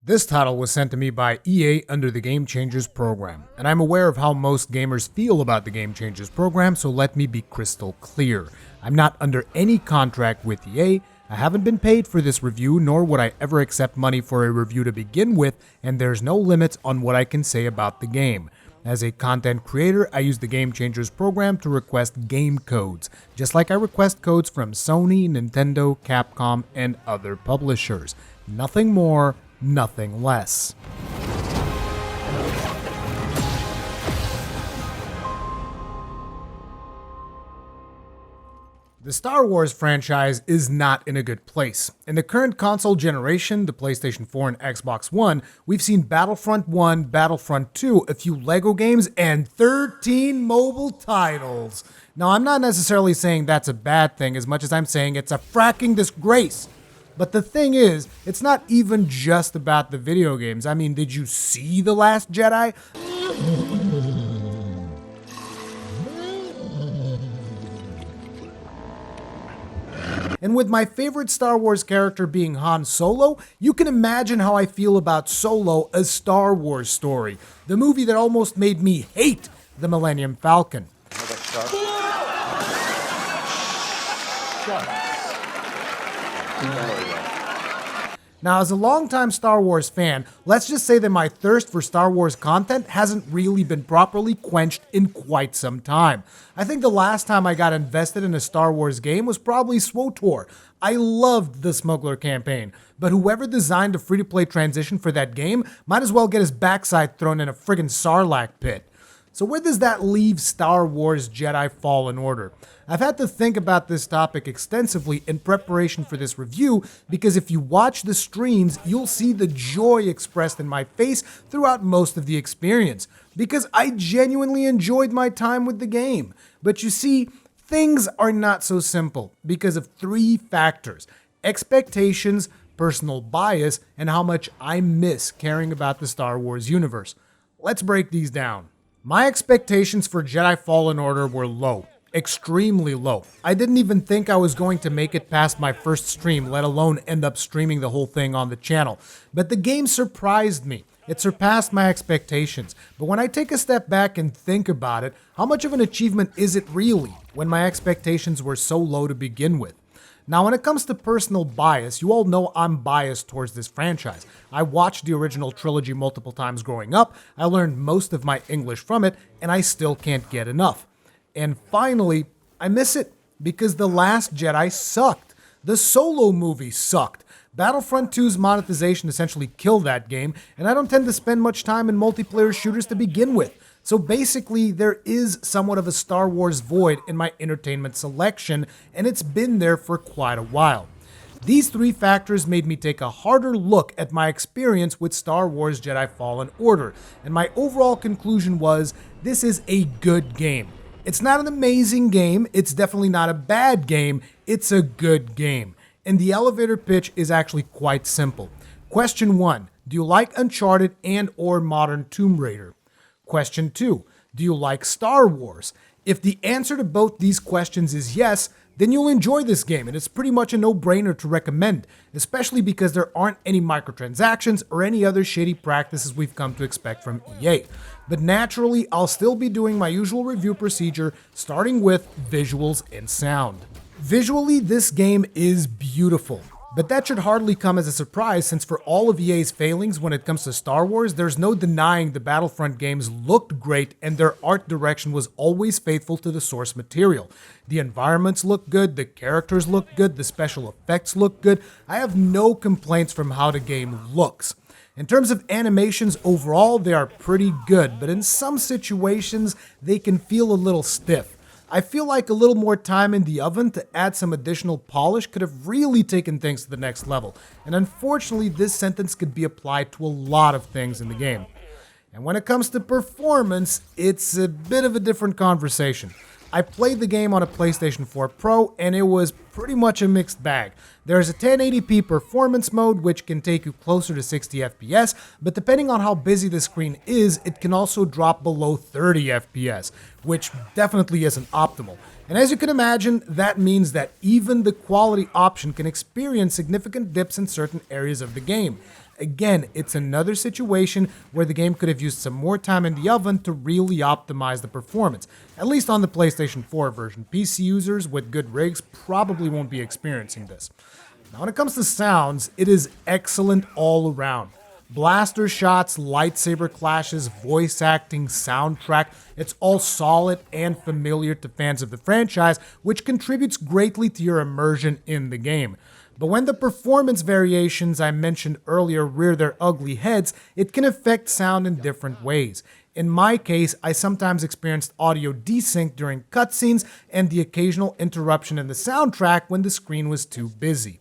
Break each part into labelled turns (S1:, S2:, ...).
S1: This title was sent to me by EA under the Gamechangers program, and I'm aware of how most gamers feel about the Gamechangers program, so let me be crystal clear. I'm not under any contract with EA, I haven't been paid for this review, nor would I ever accept money for a review to begin with, and there's no limits on what I can say about the game. As a content creator, I use the Gamechangers program to request game codes, just like I request codes from Sony, Nintendo, Capcom, and other publishers. Nothing more, nothing less. The Star Wars franchise is not in a good place. In the current console generation, the PlayStation 4 and Xbox One, we've seen Battlefront 1, Battlefront 2, a few LEGO games, and 13 mobile titles. Now, I'm not necessarily saying that's a bad thing as much as I'm saying it's a fracking disgrace. But the thing is, it's not even just about the video games. I mean, did you see The Last Jedi? And with my favorite Star Wars character being Han Solo, you can imagine how I feel about Solo, a Star Wars story. The movie that almost made me hate the Millennium Falcon. Now, as a longtime Star Wars fan, let's just say that my thirst for Star Wars content hasn't really been properly quenched in quite some time. I think the last time I got invested in a Star Wars game was probably SWTOR. I loved the Smuggler campaign, but whoever designed the free-to-play transition for that game might as well get his backside thrown in a friggin' Sarlacc pit. So where does that leave Star Wars Jedi Fallen Order? I've had to think about this topic extensively in preparation for this review because if you watch the streams, you'll see the joy expressed in my face throughout most of the experience because I genuinely enjoyed my time with the game. But you see, things are not so simple because of three factors: expectations, personal bias, and how much I miss caring about the Star Wars universe. Let's break these down. My expectations for Jedi Fallen Order were low, extremely low. I didn't even think I was going to make it past my first stream, let alone end up streaming the whole thing on the channel. But the game surprised me. It surpassed my expectations. But when I take a step back and think about it, how much of an achievement is it really when my expectations were so low to begin with? Now, when it comes to personal bias, you all know I'm biased towards this franchise. I watched the original trilogy multiple times growing up, I learned most of my English from it, and I still can't get enough. And finally, I miss it, because The Last Jedi sucked. The Solo movie sucked. Battlefront 2's monetization essentially killed that game, and I don't tend to spend much time in multiplayer shooters to begin with. So basically, there is somewhat of a Star Wars void in my entertainment selection, and it's been there for quite a while. These three factors made me take a harder look at my experience with Star Wars Jedi Fallen Order, and my overall conclusion was, this is a good game. It's not an amazing game, it's definitely not a bad game, it's a good game. And the elevator pitch is actually quite simple. Question 1, do you like Uncharted and/or modern Tomb Raider? Question 2, do you like Star Wars? If the answer to both these questions is yes, then you'll enjoy this game, and it's pretty much a no-brainer to recommend, especially because there aren't any microtransactions or any other shady practices we've come to expect from EA. But naturally, I'll still be doing my usual review procedure, starting with visuals and sound. Visually, this game is beautiful. But that should hardly come as a surprise, since for all of EA's failings when it comes to Star Wars, there's no denying the Battlefront games looked great and their art direction was always faithful to the source material. The environments look good, the characters look good, the special effects look good. I have no complaints from how the game looks. In terms of animations overall, they are pretty good, but in some situations, they can feel a little stiff. I feel like a little more time in the oven to add some additional polish could have really taken things to the next level, and unfortunately this sentence could be applied to a lot of things in the game. And when it comes to performance, it's a bit of a different conversation. I played the game on a PlayStation 4 Pro, and it was pretty much a mixed bag. There's a 1080p performance mode, which can take you closer to 60 FPS, but depending on how busy the screen is, it can also drop below 30 FPS, which definitely isn't optimal. And as you can imagine, that means that even the quality option can experience significant dips in certain areas of the game. Again, it's another situation where the game could have used some more time in the oven to really optimize the performance, at least on the PlayStation 4 version. PC users with good rigs probably won't be experiencing this. Now when it comes to sounds, it is excellent all around. Blaster shots, lightsaber clashes, voice acting, soundtrack, it's all solid and familiar to fans of the franchise, which contributes greatly to your immersion in the game. But when the performance variations I mentioned earlier rear their ugly heads, it can affect sound in different ways. In my case, I sometimes experienced audio desync during cutscenes and the occasional interruption in the soundtrack when the screen was too busy.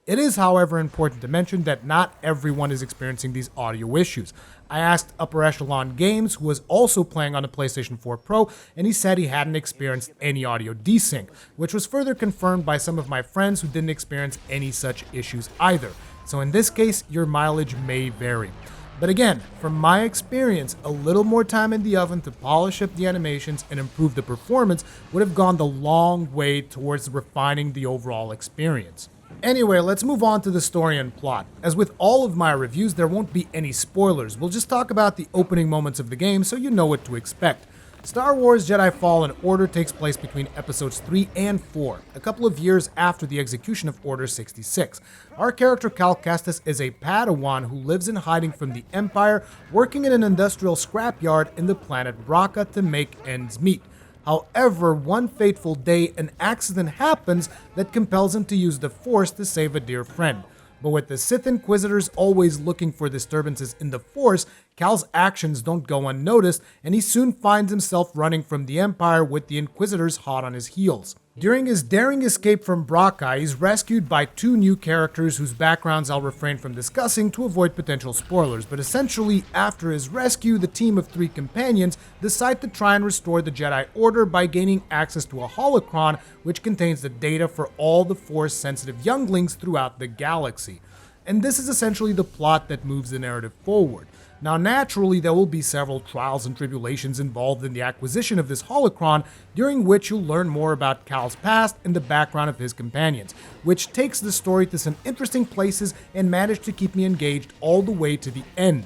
S1: It is, however, important to mention that not everyone is experiencing these audio issues. I asked Upper Echelon Games, who was also playing on the PlayStation 4 Pro, and he said he hadn't experienced any audio desync, which was further confirmed by some of my friends who didn't experience any such issues either. So in this case, your mileage may vary. But again, from my experience, a little more time in the oven to polish up the animations and improve the performance would have gone the long way towards refining the overall experience. Anyway, let's move on to the story and plot. As with all of my reviews, there won't be any spoilers. We'll just talk about the opening moments of the game so you know what to expect. Star Wars Jedi Fallen Order takes place between episodes 3 and 4, a couple of years after the execution of Order 66. Our character Cal Kestis is a Padawan who lives in hiding from the Empire, working in an industrial scrapyard in the planet Bracca to make ends meet. However, one fateful day, an accident happens that compels him to use the Force to save a dear friend. But with the Sith Inquisitors always looking for disturbances in the Force, Cal's actions don't go unnoticed, and he soon finds himself running from the Empire with the Inquisitors hot on his heels. During his daring escape from Bracca, he's rescued by two new characters whose backgrounds I'll refrain from discussing to avoid potential spoilers, but essentially, after his rescue, the team of 3 companions decide to try and restore the Jedi Order by gaining access to a holocron which contains the data for all the Force-sensitive younglings throughout the galaxy. And this is essentially the plot that moves the narrative forward. Now, naturally, there will be several trials and tribulations involved in the acquisition of this holocron, during which you'll learn more about Cal's past and the background of his companions, which takes the story to some interesting places and managed to keep me engaged all the way to the end.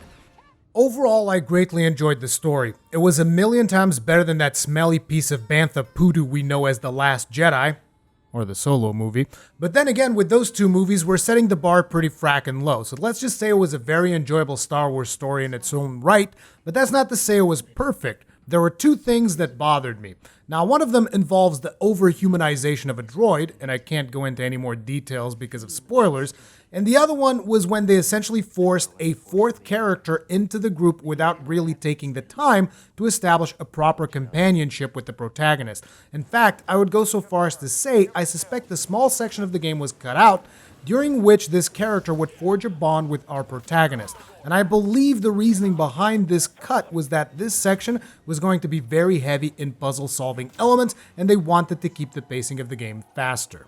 S1: Overall, I greatly enjoyed the story. It was a million times better than that smelly piece of bantha poodoo we know as The Last Jedi. Or the Solo movie. But then again, with those two movies, we're setting the bar pretty frackin' low. So let's just say it was a very enjoyable Star Wars story in its own right, but that's not to say it was perfect. There were 2 things that bothered me. Now, one of them involves the over-humanization of a droid, and I can't go into any more details because of spoilers, and the other one was when they essentially forced a 4th character into the group without really taking the time to establish a proper companionship with the protagonist. In fact, I would go so far as to say I suspect a small section of the game was cut out, during which this character would forge a bond with our protagonist. And I believe the reasoning behind this cut was that this section was going to be very heavy in puzzle-solving elements, and they wanted to keep the pacing of the game faster.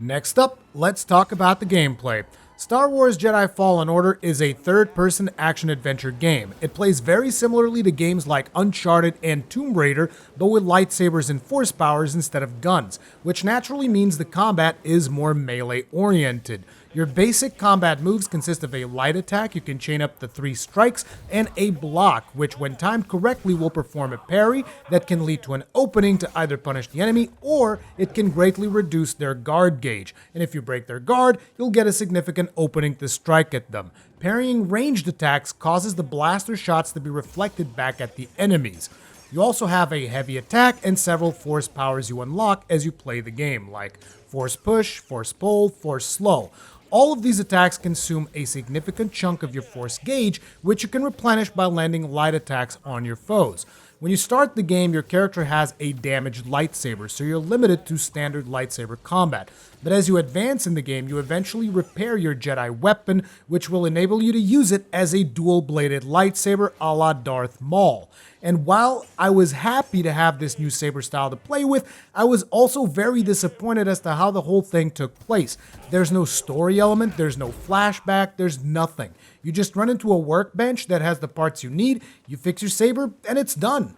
S1: Next up, let's talk about the gameplay. Star Wars Jedi Fallen Order is a third-person action-adventure game. It plays very similarly to games like Uncharted and Tomb Raider, but with lightsabers and force powers instead of guns, which naturally means the combat is more melee-oriented. Your basic combat moves consist of a light attack, you can chain up to 3 strikes, and a block, which when timed correctly will perform a parry that can lead to an opening to either punish the enemy, or it can greatly reduce their guard gauge. And if you break their guard, you'll get a significant opening to strike at them. Parrying ranged attacks causes the blaster shots to be reflected back at the enemies. You also have a heavy attack and several force powers you unlock as you play the game, like Force Push, Force Pull, Force Slow. All of these attacks consume a significant chunk of your force gauge, which you can replenish by landing light attacks on your foes. When you start the game, your character has a damaged lightsaber, so you're limited to standard lightsaber combat. But as you advance in the game, you eventually repair your Jedi weapon, which will enable you to use it as a dual-bladed lightsaber a la Darth Maul. And while I was happy to have this new saber style to play with, I was also very disappointed as to how the whole thing took place. There's no story element, there's no flashback, there's nothing. You just run into a workbench that has the parts you need, you fix your saber, and it's done.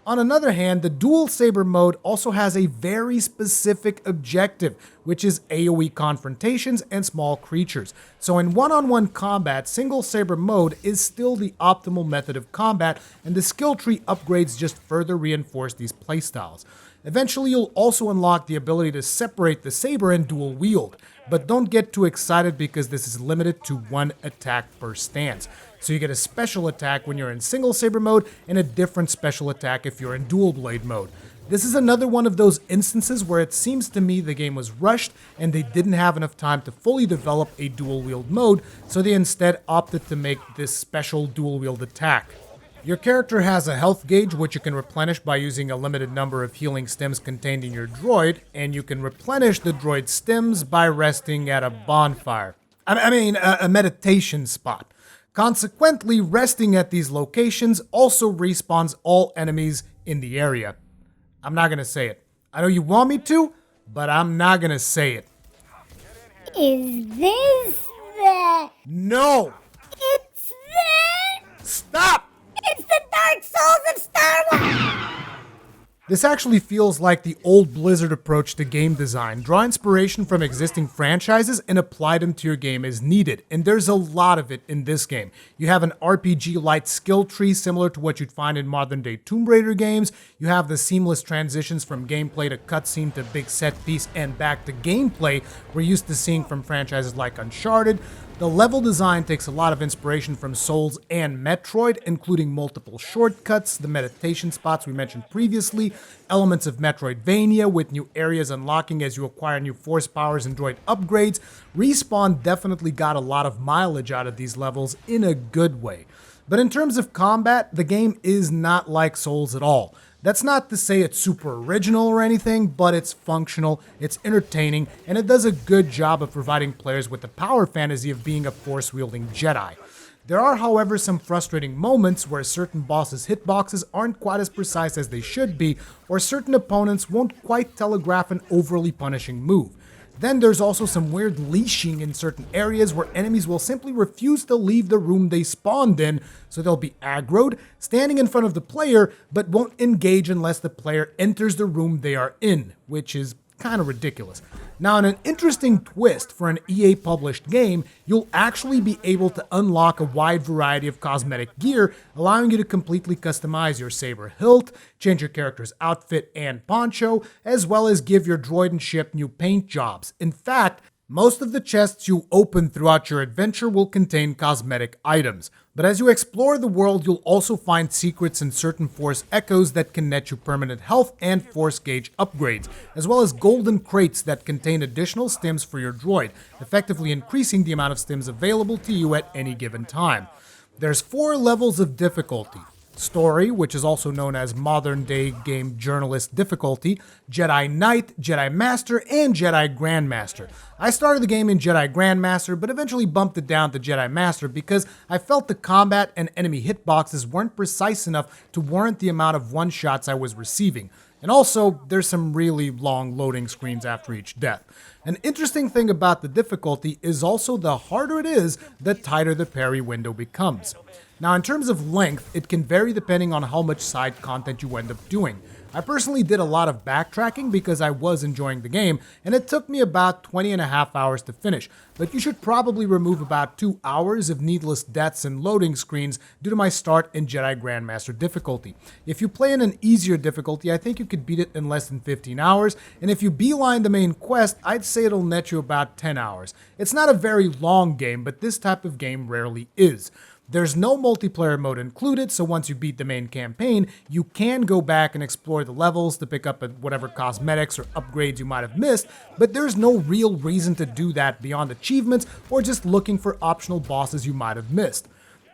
S1: On another hand, the dual saber mode also has a very specific objective, which is AoE confrontations and small creatures. So in one-on-one combat, single saber mode is still the optimal method of combat, and the skill tree upgrades just further reinforce these playstyles. Eventually, you'll also unlock the ability to separate the saber and dual wield, but don't get too excited because this is limited to one attack per stance. So you get a special attack when you're in single saber mode and a different special attack if you're in dual blade mode. This is another one of those instances where it seems to me the game was rushed and they didn't have enough time to fully develop a dual wield mode, so they instead opted to make this special dual wield attack. Your character has a health gauge which you can replenish by using a limited number of healing stems contained in your droid, and you can replenish the droid's stems by resting at a bonfire. A meditation spot. Consequently, resting at these locations also respawns all enemies in the area. I'm not gonna say it. I know you want me to, but I'm not gonna say it.
S2: Is this the...
S1: No!
S2: It's the...
S1: Stop!
S2: It's the Dark Souls of Star Wars!
S1: This actually feels like the old Blizzard approach to game design. Draw inspiration from existing franchises and apply them to your game as needed. And there's a lot of it in this game. You have an RPG-light skill tree similar to what you'd find in modern-day Tomb Raider games. You have the seamless transitions from gameplay to cutscene to big set piece and back to gameplay we're used to seeing from franchises like Uncharted. The level design takes a lot of inspiration from Souls and Metroid, including multiple shortcuts, the meditation spots we mentioned previously, elements of Metroidvania with new areas unlocking as you acquire new force powers and droid upgrades. Respawn definitely got a lot of mileage out of these levels in a good way. But in terms of combat, the game is not like Souls at all. That's not to say it's super original or anything, but it's functional, it's entertaining, and it does a good job of providing players with the power fantasy of being a force-wielding Jedi. There are, however, some frustrating moments where certain bosses' hitboxes aren't quite as precise as they should be, or certain opponents won't quite telegraph an overly punishing move. Then there's also some weird leashing in certain areas where enemies will simply refuse to leave the room they spawned in, so they'll be aggroed, standing in front of the player, but won't engage unless the player enters the room they are in, which is kind of ridiculous. Now, in an interesting twist for an EA published game, you'll actually be able to unlock a wide variety of cosmetic gear, allowing you to completely customize your saber hilt, change your character's outfit and poncho, as well as give your droid and ship new paint jobs. In fact, most of the chests you open throughout your adventure will contain cosmetic items, but as you explore the world, you'll also find secrets and certain force echoes that can net you permanent health and force gauge upgrades, as well as golden crates that contain additional stims for your droid, effectively increasing the amount of stims available to you at any given time. There's 4 levels of difficulty. Story, which is also known as modern-day game journalist difficulty, Jedi Knight, Jedi Master, and Jedi Grandmaster. I started the game in Jedi Grandmaster, but eventually bumped it down to Jedi Master because I felt the combat and enemy hitboxes weren't precise enough to warrant the amount of one-shots I was receiving. And also, there's some really long loading screens after each death. An interesting thing about the difficulty is also the harder it is, the tighter the parry window becomes. Now, in terms of length, it can vary depending on how much side content you end up doing. I personally did a lot of backtracking because I was enjoying the game, and it took me about 20.5 hours to finish, but you should probably remove about 2 hours of needless deaths and loading screens due to my start in Jedi Grandmaster difficulty. If you play in an easier difficulty, I think you could beat it in less than 15 hours, and if you beeline the main quest, I'd say it'll net you about 10 hours. It's not a very long game, but this type of game rarely is. There's no multiplayer mode included, so once you beat the main campaign, you can go back and explore the levels to pick up whatever cosmetics or upgrades you might have missed, but there's no real reason to do that beyond achievements or just looking for optional bosses you might have missed.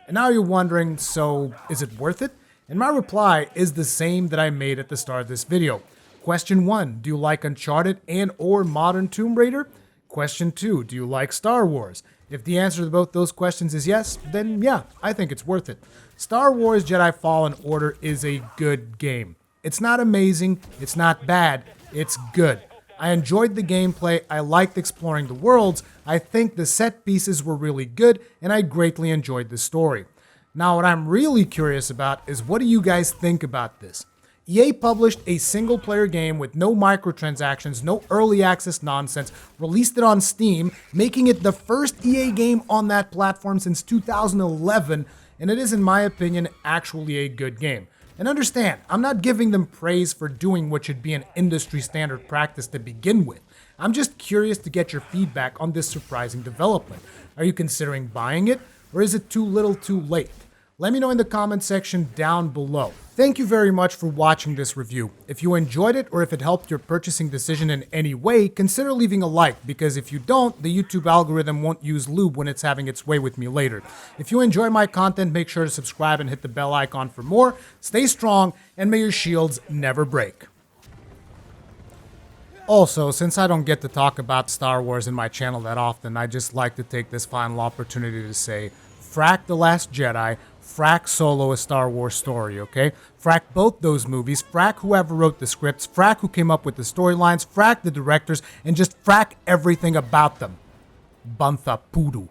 S1: And now you're wondering, so is it worth it? And my reply is the same that I made at the start of this video. Question 1, do you like Uncharted and/or modern Tomb Raider? Question 2, do you like Star Wars? If the answer to both those questions is yes, then yeah, I think it's worth it. Star Wars Jedi Fallen Order is a good game. It's not amazing, it's not bad, it's good. I enjoyed the gameplay, I liked exploring the worlds, I think the set pieces were really good, and I greatly enjoyed the story. Now what I'm really curious about is what do you guys think about this? EA published a single-player game with no microtransactions, no early access nonsense, released it on Steam, making it the first EA game on that platform since 2011, and it is, in my opinion, actually a good game. And understand, I'm not giving them praise for doing what should be an industry standard practice to begin with. I'm just curious to get your feedback on this surprising development. Are you considering buying it, or is it too little too late? Let me know in the comment section down below. Thank you very much for watching this review. If you enjoyed it or if it helped your purchasing decision in any way, consider leaving a like, because if you don't, the YouTube algorithm won't use lube when it's having its way with me later. If you enjoy my content, make sure to subscribe and hit the bell icon for more. Stay strong, and may your shields never break. Also, since I don't get to talk about Star Wars in my channel that often, I just like to take this final opportunity to say, frack The Last Jedi, frack Solo: A Star Wars Story, okay? Frack both those movies, frack whoever wrote the scripts, frack who came up with the storylines, frack the directors, and just frack everything about them. Bantha Poodoo.